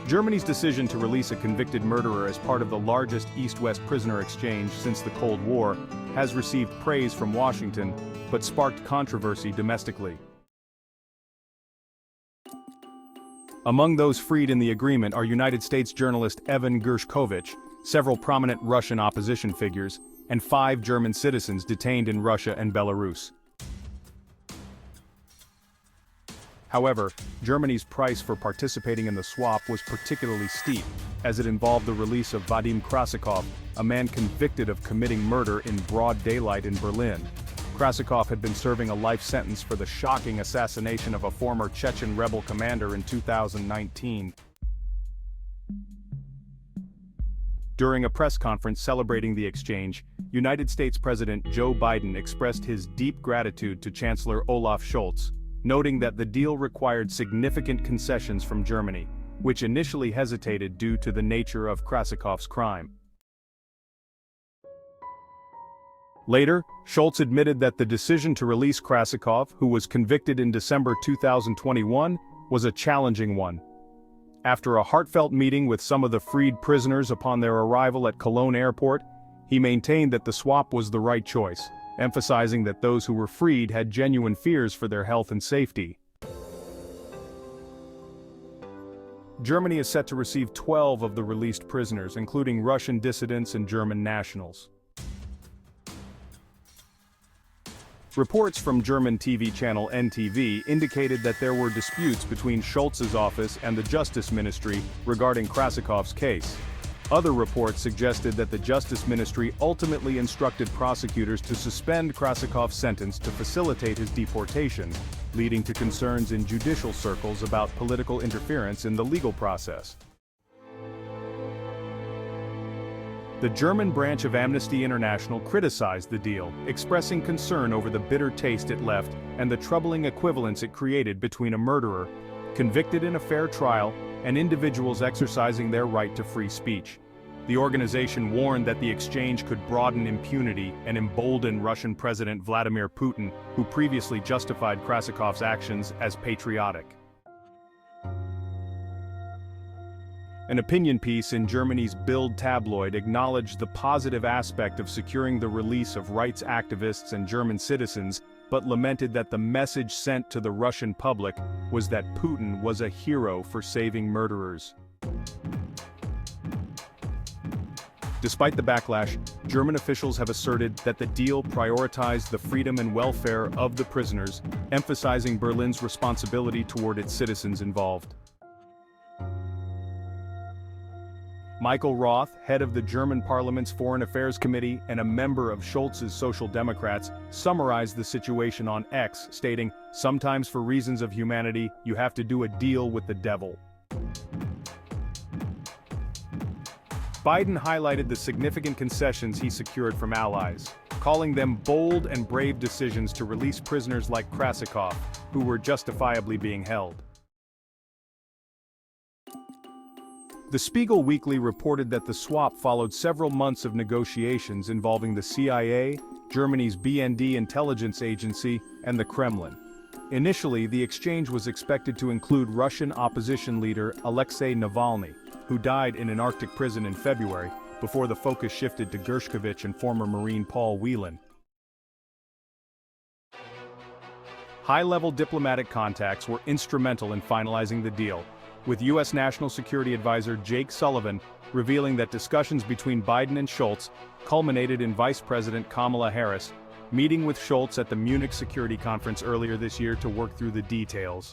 Germany's decision to release a convicted murderer as part of the largest East-West prisoner exchange since the Cold War has received praise from Washington, but sparked controversy domestically. Among those freed in the agreement are United States journalist Evan Gershkovich, several prominent Russian opposition figures, and 5 German citizens detained in Russia and Belarus. However, Germany's price for participating in the swap was particularly steep, as it involved the release of Vadim Krasikov, a man convicted of committing murder in broad daylight in Berlin. Krasikov had been serving a life sentence for the shocking assassination of a former Chechen rebel commander in 2019. During a press conference celebrating the exchange, United States President Joe Biden expressed his deep gratitude to Chancellor Olaf Scholz, noting that the deal required significant concessions from Germany, which initially hesitated due to the nature of Krasikov's crime. Later, Scholz admitted that the decision to release Krasikov, who was convicted in December 2021, was a challenging one. After a heartfelt meeting with some of the freed prisoners upon their arrival at Cologne Airport, he maintained that the swap was the right choice, emphasizing that those who were freed had genuine fears for their health and safety. Germany is set to receive 12 of the released prisoners, including Russian dissidents and German nationals. Reports from German TV channel NTV indicated that there were disputes between Scholz's office and the Justice Ministry regarding Krasikov's case. Other reports suggested that the Justice Ministry ultimately instructed prosecutors to suspend Krasikov's sentence to facilitate his deportation, leading to concerns in judicial circles about political interference in the legal process. The German branch of Amnesty International criticized the deal, expressing concern over the bitter taste it left and the troubling equivalence it created between a murderer, convicted in a fair trial, and individuals exercising their right to free speech. The organization warned that the exchange could broaden impunity and embolden Russian President Vladimir Putin, who previously justified Krasikov's actions as patriotic. An opinion piece in Germany's Bild tabloid acknowledged the positive aspect of securing the release of rights activists and German citizens, but lamented that the message sent to the Russian public was that Putin was a hero for saving murderers. Despite the backlash, German officials have asserted that the deal prioritized the freedom and welfare of the prisoners, emphasizing Berlin's responsibility toward its citizens involved. Michael Roth, head of the German Parliament's Foreign Affairs Committee and a member of Scholz's Social Democrats, summarized the situation on X, stating, "Sometimes for reasons of humanity, you have to do a deal with the devil." Biden highlighted the significant concessions he secured from allies, calling them bold and brave decisions to release prisoners like Krasikov, who were justifiably being held. The Spiegel Weekly reported that the swap followed several months of negotiations involving the CIA, Germany's BND intelligence agency, and the Kremlin. Initially, the exchange was expected to include Russian opposition leader Alexei Navalny, who died in an Arctic prison in February, before the focus shifted to Gershkovich and former Marine Paul Whelan. High-level diplomatic contacts were instrumental in finalizing the deal, with U.S. National Security Advisor Jake Sullivan revealing that discussions between Biden and Scholz culminated in Vice President Kamala Harris meeting with Scholz at the Munich Security Conference earlier this year to work through the details.